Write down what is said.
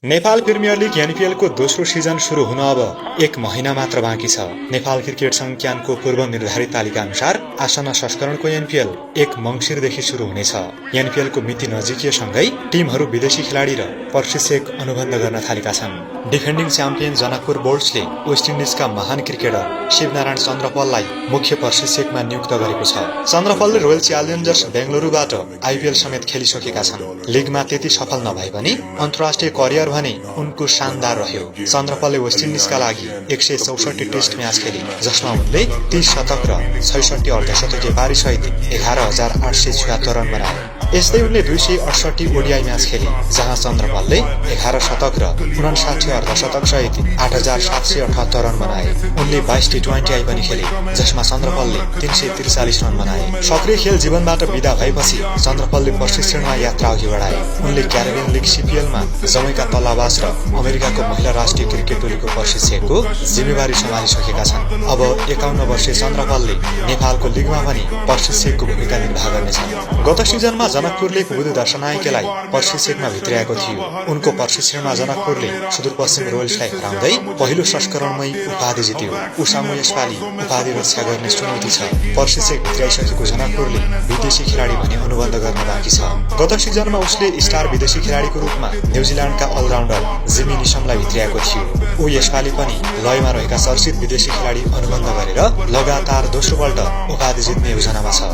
Nepal premier league NPL को दोस्रो season शुरू हुन अब 1 महिना मात्र बाँकी छ। नेपाल क्रिकेट संघ क्यानको पूर्व निर्धारित तालिका अनुसार आसन्न संस्करणको एनपीएल 1 मंसिरदेखि शुरू हुनेछ। एनपीएल को मिति नजिकिएसँगै टिमहरू विदेशी खेलाडी र प्रशिक्षक अनुबन्ध गर्न थालेका छन्। डिफेन्डिङ च्याम्पियन जनकपुर बोल्ट्सले वेस्ट इन्डिजका महान क्रिकेटर शिवनारायण चन्द्रपललाई मुख्य प्रशिक्षकमा नियुक्त गरेको छ। चन्द्रपलले रोयल च्यालेन्जर्स बेंगलुरुबाट आईपीएल समेत खेलिसकेका छन्। लिगमा त्यति सफल नभए पनि अन्तर्राष्ट्रिय करियर भने उनको शानदार रह्यो। चन्द्रपलले वेस्ट इन्डिजका लागि 164 टेस्ट म्याच खेले, जसमा उनले 30 शतक र 66 अर्धशतकीय पारीसहित 11,876 रन बनाए। यस्तै उनले 268 ओडीआई म्याच खेले, जहाँ चन्द्रपलले 11 शतक र 59 अर्धशतक सहित 8,778 रन बनाए। उनले 22 टी20 पनि खेले, जसमा चन्द्रपलले 343 रन बनाए। सक्रिय खेल जीवनबाट विदा भएपछि चन्द्रपलले प्रशिक्षणमा यात्रा अघि बढाए। उनले क्यारिबियन लिग सीपीएलमा जमैका तलावास र अमेरिकाको महिला राष्ट्रिय क्रिकेट टोलीको प्रशिक्षकको जिम्मेवारी सम्हालिसकेका छन्। अब 51 वर्षीय चन्द्रपलले नेपालको लिगमा पनि प्रशिक्षकको भूमिका निर्वाह गर्नेछन्। गत सिजनमा जनकपुरले बुध दर्शनायकेलाई प्रशिक्षकमा भित्र्याएको थियो। उनको प्रशिक्षणमा जनकपुरले सुदूरपश्चिम रोयल्सलाई हराउँदै पहिलो संस्करणमै उपाधि जित्यो। उसामु यसपालि उपाधि रक्षा गर्ने चुनौती छ। प्रशिक्षक भित्र्याइसकेको जनकपुरले विदेशी खेलाडी भने अनुबन्ध गर्न बाँकी छ। गत सिजनमा उसले स्टार विदेशी खेलाडीको रूपमा न्युजिल्यान्डका अलराउन्डर जिमी निशमलाई भित्र्याएको थियो। ऊ यसपालि पनि लयमा रहेका चर्चित विदेशी खेलाडी अनुबन्ध गरेर लगातार दोस्रो पल्ट उपाधि जित्ने योजनामा छ।